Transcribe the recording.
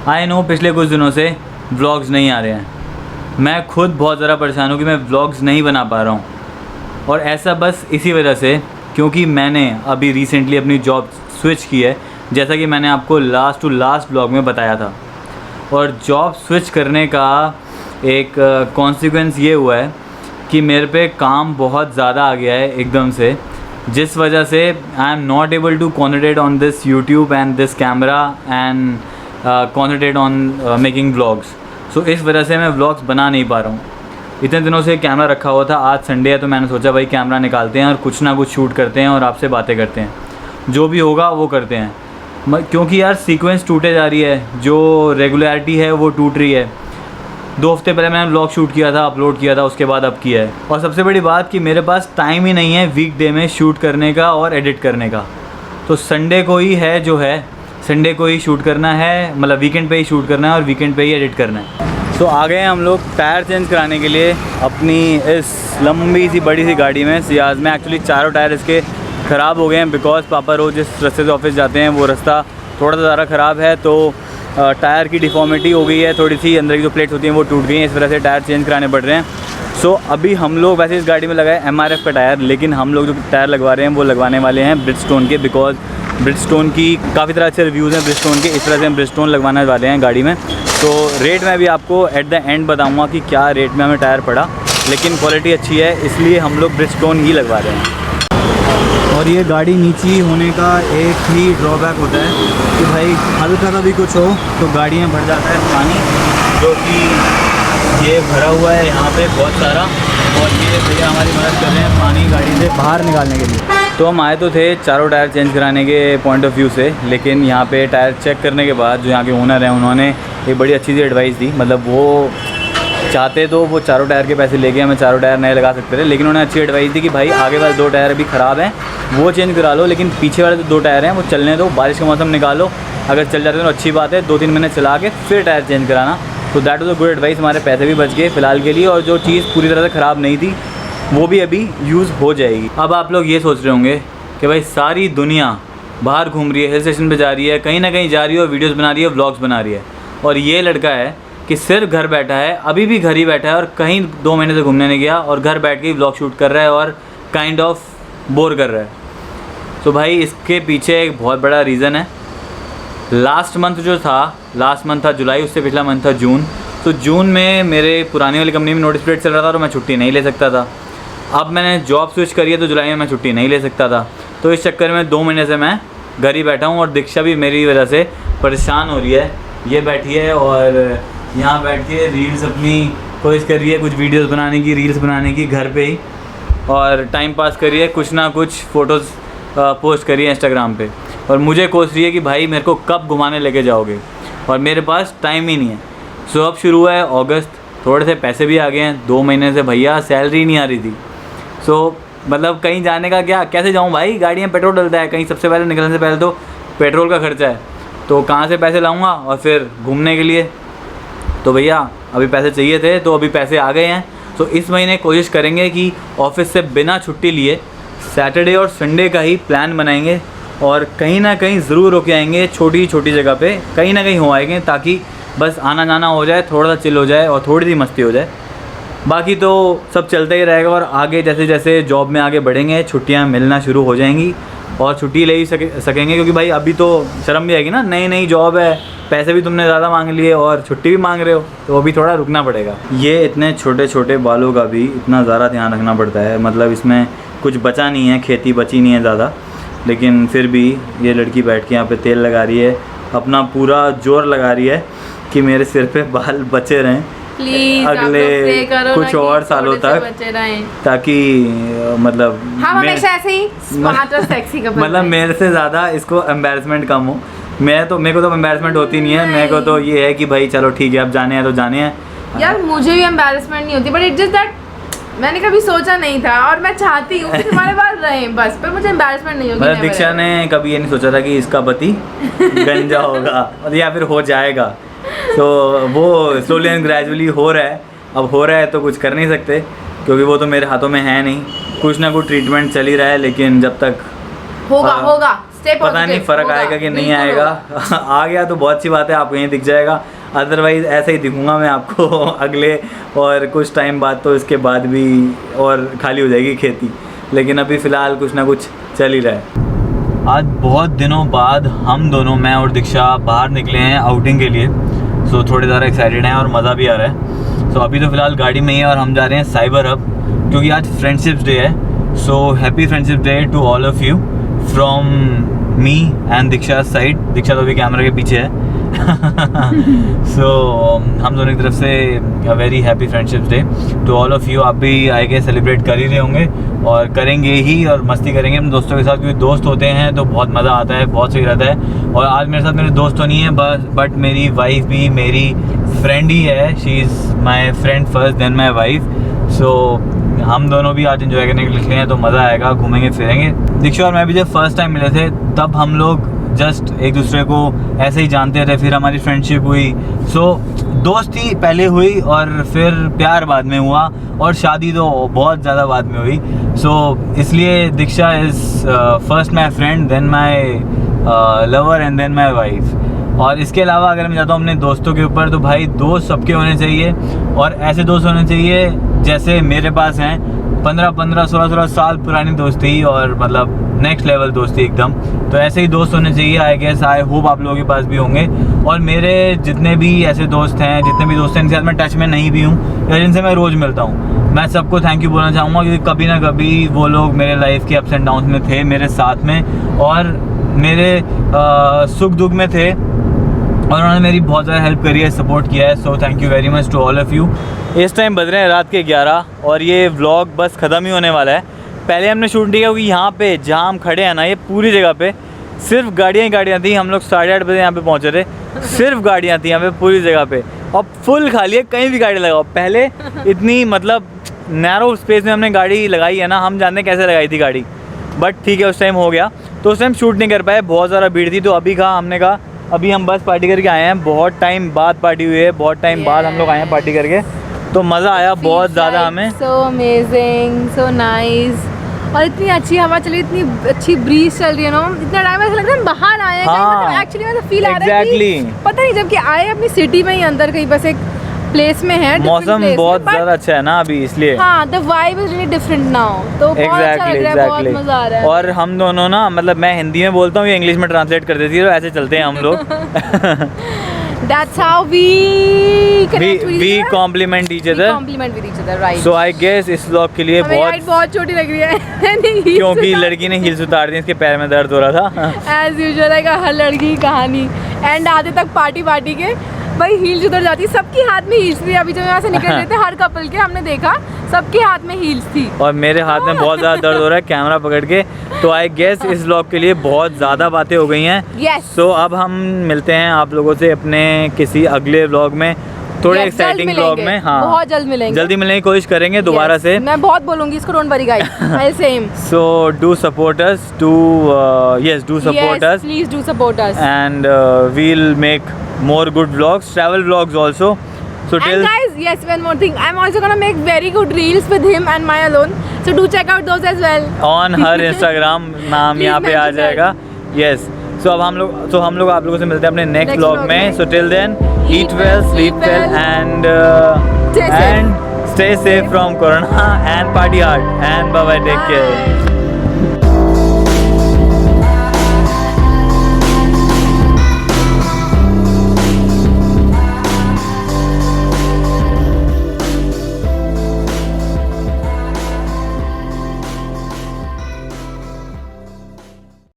I know पिछले कुछ दिनों से व्लॉग्स नहीं आ रहे हैं। मैं खुद बहुत ज़्यादा परेशान हूँ कि मैं व्लॉग्स नहीं बना पा रहा हूँ, और ऐसा बस इसी वजह से क्योंकि मैंने अभी रिसेंटली अपनी जॉब स्विच की है, जैसा कि मैंने आपको लास्ट टू लास्ट व्लॉग में बताया था। और जॉब स्विच करने का एक कॉन्सिक्वेंस ये हुआ है कि मेरे पे काम बहुत ज़्यादा आ गया है एकदम से, जिस वजह से I am not able to concentrate on this YouTube and this camera and concentrate on making vlogs. So इस वजह से मैं व्लॉग्स बना नहीं पा रहा हूँ। इतने दिनों से कैमरा रखा हुआ था, आज संडे है तो मैंने सोचा भाई कैमरा निकालते हैं और कुछ ना कुछ शूट करते हैं और आपसे बातें करते हैं, जो भी होगा वो करते हैं। क्योंकि यार सीक्वेंस टूटे जा रही है, जो रेगुलरिटी है वो टूट रही है। 2 हफ्ते पहले मैंने व्लॉग शूट किया था, अपलोड किया था, उसके बाद अब किया है। और सबसे बड़ी बात कि मेरे पास टाइम ही नहीं है वीकडे में शूट करने का और एडिट करने का। तो संडे को ही है जो है, संडे को ही शूट करना है, मतलब वीकेंड पे ही शूट करना है और वीकेंड पे ही एडिट करना है। तो आ गए हम लोग टायर चेंज कराने के लिए अपनी इस लंबी सी बड़ी सी गाड़ी में, सियाज में। एक्चुअली चारों टायर इसके ख़राब हो गए हैं बिकॉज पापा रोज़ जिस रास्ते से ऑफिस जाते हैं वो रास्ता थोड़ा सा ज़्यादा ख़राब है, तो टायर की डिफॉर्मिटी हो गई है थोड़ी सी, अंदर की जो प्लेट्स होती हैं वो टूट गई हैं, इस वजह से टायर चेंज कराने पड़ रहे हैं। सो अभी हम लोग वैसे इस गाड़ी में लगाए MRF का टायर, लेकिन हम लोग जो टायर लगवा रहे हैं वो लगवाने वाले हैं ब्रिजस्टोन के, बिकॉज ब्रिजस्टोन की काफ़ी तरह अच्छे रिव्यूज़ हैं ब्रिजस्टोन के, इस तरह से हम ब्रिजस्टोन लगवाने वाले हैं गाड़ी में। तो रेट मैं भी आपको एट द एंड बताऊँगा कि क्या रेट में हमें टायर पड़ा, लेकिन क्वालिटी अच्छी है इसलिए हम लोग ब्रिजस्टोन ही लगवा रहे हैं। और ये गाड़ी नीची होने का एक ही ड्रॉबैक होता है कि भाई हल्का सा भी कुछ हो तो गाड़ी में भर जाता है पानी, जो कि ये भरा हुआ है यहाँ पे बहुत सारा, और ये भैया हमारी मदद कर रहे हैं पानी गाड़ी से बाहर निकालने के लिए। तो हम आए तो थे चारों टायर चेंज कराने के पॉइंट ऑफ व्यू से, लेकिन यहाँ पे टायर चेक करने के बाद जो यहाँ के ओनर हैं उन्होंने एक बड़ी अच्छी सी एडवाइस दी। मतलब वो चाहते तो वो चारों टायर के पैसे लेके हमें चारों टायर नए लगा सकते थे, लेकिन उन्होंने अच्छी एडवाइस दी कि भाई आगे वाले 2 टायर अभी ख़राब हैं वो चेंज करा लो, लेकिन पीछे वाले जो 2 टायर हैं वो चलने दो, बारिश का मौसम निकालो, अगर चल जाते हैं तो अच्छी बात है, 2-3 महीने चला के फिर टायर चेंज कराना। तो that was a good advice, हमारे पैसे भी बच गए फ़िलहाल के लिए, और जो चीज़ पूरी तरह से ख़राब नहीं थी वो भी अभी यूज़ हो जाएगी। अब आप लोग ये सोच रहे होंगे कि भाई सारी दुनिया बाहर घूम रही है, हिल स्टेशन पर जा रही है, कहीं ना कहीं जा रही है और वीडियोज़ बना रही है, व्लॉग्स बना रही है, और ये लड़का है कि सिर्फ घर बैठा है, अभी भी घर ही बैठा है और कहीं 2 महीने से घूमने नहीं गया और घर बैठ के ही व्लॉग शूट कर रहा है और काइंड ऑफ बोर कर रहा है। तो भाई इसके पीछे एक बहुत बड़ा रीज़न है। लास्ट मंथ था जुलाई, उससे पिछला मंथ था जून। तो जून में मेरे पुरानी वाली कंपनी में नोटिस पीरियड चल रहा था और मैं छुट्टी नहीं ले सकता था। अब मैंने जॉब स्विच करी है तो जुलाई में मैं छुट्टी नहीं ले सकता था, तो इस चक्कर में 2 महीने से मैं घर ही बैठा हूँ और दीक्षा भी मेरी वजह से परेशान हो रही है। ये बैठी है और यहाँ बैठ के रील्स अपनी कोशिश कर रही है, कुछ वीडियोस बनाने की, रील्स बनाने की घर पे ही, और टाइम पास कर रही है, कुछ ना कुछ फ़ोटोज़ पोस्ट करी है इंस्टाग्राम पे, और मुझे कोस रही है कि भाई मेरे को कब घुमाने लेके जाओगे, और मेरे पास टाइम ही नहीं है। सो अब शुरू हुआ है अगस्त, थोड़े से पैसे भी आ गए हैं, 2 महीने से भैया सैलरी नहीं आ रही थी। सो मतलब कहीं जाने का क्या, कैसे जाऊँ भाई, गाड़ी में पेट्रोल डलता है, कहीं सबसे पहले निकलने से पहले तो पेट्रोल का खर्चा है, तो कहाँ से पैसे लाऊँगा, और फिर घूमने के लिए तो भैया अभी पैसे चाहिए थे, तो अभी पैसे आ गए हैं। तो इस महीने कोशिश करेंगे कि ऑफिस से बिना छुट्टी लिए सैटरडे और संडे का ही प्लान बनाएंगे, और कहीं ना कहीं ज़रूर होके आएंगे, छोटी छोटी जगह पे कहीं ना कहीं हो आएंगे, ताकि बस आना जाना हो जाए, थोड़ा सा चिल हो जाए और थोड़ी सी मस्ती हो जाए। बाकी तो सब चलता ही रहेगा, और आगे जैसे जैसे जॉब में आगे बढ़ेंगे छुट्टियाँ मिलना शुरू हो जाएंगी और छुट्टी ले ही सकेंगे, क्योंकि भाई अभी तो शर्म भी आएगी ना, नई जॉब है, पैसे भी तुमने ज़्यादा मांग लिए और छुट्टी भी मांग रहे हो, तो अभी थोड़ा रुकना पड़ेगा। ये इतने छोटे छोटे बालों का भी इतना ज़्यादा ध्यान रखना पड़ता है, मतलब इसमें कुछ बचा नहीं है, खेती बची नहीं है ज़्यादा, लेकिन फिर भी ये लड़की बैठ के यहाँ पे तेल लगा रही है, अपना पूरा जोर लगा रही है कि मेरे सिर पे बाल बचे रहें प्लीज अगले कुछ और सालों तक, ताकि मतलब हमेशा ऐसे ही स्मार्ट और सेक्सी कपल, मतलब मेरे से ज़्यादा इसको एम्बैरेसमेंट कम हो। मेरे को तो एम्बैरेसमेंट होती नहीं है, मेरे को तो ये है कि भाई चलो ठीक है अब जाने हैं तो जाने हैं। यार मुझे भी एम्बैरेसमेंट नहीं होती, बट इट जस्ट दैट मैंने कभी सोचा नहीं था, और मैं चाहती हूँ कि तुम्हारे पास रहे बस, पर मुझे एम्बैरेसमेंट नहीं होगी। मतलब दीक्षा ने कभी ये नहीं सोचा था कि इसका पति गंजा होगा या फिर हो जाएगा, तो वो स्लोली एंड ग्रेजुअली हो रहा है। अब हो रहा है तो कुछ कर नहीं सकते, क्योंकि वो तो मेरे हाथों में है नहीं, कुछ ना कुछ ट्रीटमेंट चल ही रहा है, लेकिन जब तक होगा Stay पता नहीं positive, फ़र्क होगा, आएगा कि नहीं बिल्कुल आएगा। आ गया तो बहुत अच्छी बात है, आपको यहीं दिख जाएगा, अदरवाइज़ ऐसे ही दिखूंगा मैं आपको अगले और कुछ टाइम बाद, तो इसके बाद भी और खाली हो जाएगी खेती, लेकिन अभी फ़िलहाल कुछ ना कुछ चल ही रहा है। आज बहुत दिनों बाद हम दोनों, मैं और दीक्षा, बाहर निकले हैं आउटिंग के लिए। सो थोड़े ज़्यादा एक्साइटेड हैं और मज़ा भी आ रहा है। सो अभी तो फ़िलहाल गाड़ी में ही है और हम जा रहे हैं साइबर हब, क्योंकि आज फ्रेंडशिप्स डे है। So happy friendship day to all of you from me and Diksha side. Diksha तो अभी कैमरा के पीछे है। सो हम दोनों की तरफ से a very happy friendship day to all of you. आप भी आई गेस सेलिब्रेट कर ही रहे होंगे और करेंगे ही, और मस्ती करेंगे अपने दोस्तों के साथ, क्योंकि दोस्त होते हैं तो बहुत मज़ा आता है, बहुत सही रहता है। और आज मेरे साथ मेरे दोस्त तो नहीं है बट मेरी वाइफ भी मेरी फ्रेंड ही है। She is my friend first then my wife. So हम दोनों भी आज एंजॉय करने के लिए निकले हैं, तो मज़ा आएगा, घूमेंगे फिरेंगे। दीक्षा और मैं भी जब फर्स्ट टाइम मिले थे तब हम लोग जस्ट एक दूसरे को ऐसे ही जानते थे, फिर हमारी फ्रेंडशिप हुई। सो दोस्ती पहले हुई और फिर प्यार बाद में हुआ, और शादी तो बहुत ज़्यादा बाद में हुई। सो इसलिए Diksha is first my friend, then my lover and then my wife. और इसके अलावा अगर मैं जाता हूँ अपने दोस्तों के ऊपर, तो भाई दोस्त सबके होने चाहिए, और ऐसे दोस्त होने चाहिए जैसे मेरे पास हैं। 15 16 साल पुरानी दोस्ती, और मतलब नेक्स्ट लेवल दोस्ती एकदम। तो ऐसे ही दोस्त होने चाहिए। आई गेस, आई होप आप लोगों के पास भी होंगे। और मेरे जितने भी ऐसे दोस्त हैं, जितने भी दोस्त हैं जिनके साथ मैं टच में नहीं भी हूँ या जिनसे मैं रोज़ मिलता हूँ, मैं सबको थैंक यू बोलना चाहूँगा, क्योंकि कभी ना कभी वो लोग मेरे लाइफ के अप्स एंड डाउन्स में थे मेरे साथ में, और मेरे सुख दुख में थे, और उन्होंने मेरी बहुत ज़्यादा हेल्प करी है, सपोर्ट किया है। So thank you very much to all of you. इस टाइम बज रहे हैं रात के 11 और ये व्लॉग बस ख़त्म ही होने वाला है। पहले हमने शूट किया, क्योंकि यहाँ पे जहाँ हम खड़े हैं ना, ये पूरी जगह पे सिर्फ गाड़ियाँ ही गाड़ियाँ थी। हम लोग 8:30 बजे यहाँ पे पहुँचे थे, सिर्फ गाड़ियाँ थी यहाँ पे पूरी जगह पे, और फुल खाली है, कहीं भी गाड़ी लगाओ। पहले इतनी मतलब नैरो स्पेस में हमने गाड़ी लगाई है ना, हम जानते कैसे लगाई थी गाड़ी, बट ठीक है उस टाइम हो गया, तो उस टाइम शूट नहीं कर पाए, बहुत ज़्यादा भीड़ थी। तो अभी हमने कहा अभी हम बस पार्टी करके आए हैं, बहुत टाइम बाद पार्टी हुई है, बहुत टाइम बाद हम लोग आए हैं पार्टी करके, तो मज़ा आया बहुत ज़्यादा हमें। सो अमेजिंग, सो नाइस, और इतनी अच्छी हवा चली, इतनी अच्छी ब्रीज चल रही है ना, इतना टाइम ऐसा लग रहा है हम बाहर आए हैं। हाँ, एक्चुअली मतलब फील आ रहा है कि पता नहीं, जब कि आए अपनी सिटी में ही अंदर कहीं बस एक प्लेस में है, मौसम बहुत ज़्यादा अच्छा है ना अभी, इसलिए हाँ, the vibe is really different now, तो बहुत अच्छा लग रहा है, बहुत मज़ा आ रहा है। और हम दोनों ना, मतलब मैं हिंदी में बोलता हूँ, ये इंग्लिश में ट्रांसलेट कर देती है, तो ऐसे चलते हैं हम लोग। That's how we connect with each other. compliment each other. We compliment with each other, right? So I guess इस व्लॉग के लिए बहुत छोटी लग रही है क्योंकि लड़की ने हील्स उतार दी, इसके पैर में दर्द हो रहा था। As usual है हर लड़की की कहानी, एंड आधे तक पार्टी के भाई हील्स उधर जाती, सबके हाथ में हील्स थी। अभी जब यहाँ से निकल रहे थे, हर कपल के हमने देखा सबके हाथ में हील्स थी, और मेरे हाथ में बहुत ज़्यादा दर्द हो रहा है कैमरा पकड़ के। तो आई गेस इस व्लॉग के लिए बहुत ज़्यादा बातें हो गई हैं। Yes. सो अब हम मिलते हैं आप लोगों से अपने किसी अगले व्लॉग में, थोड़े एक्साइटिंग व्लॉग में। हाँ, बहुत जल्द मिलेंगे, जल्दी मिलने की कोशिश करेंगे दोबारा से। मैं बहुत बोलूँगी इसको, don't worry guys, I same. So do support us, do support us, please do support us, and we'll make more good vlogs, travel vlogs also. So till and guys, yes, one more thing, I'm also gonna make very good reels with him and Maya alone, so do check out those as well on her Instagram, नाम यहाँ पे आ जाएगा। Yes. So अब हम लोग आप लोगों से मिलते हैं अपने नेक्स्ट व्लॉग में। So till then, eat well, sleep well, and stay safe from corona, and party hard, and bye bye, take care.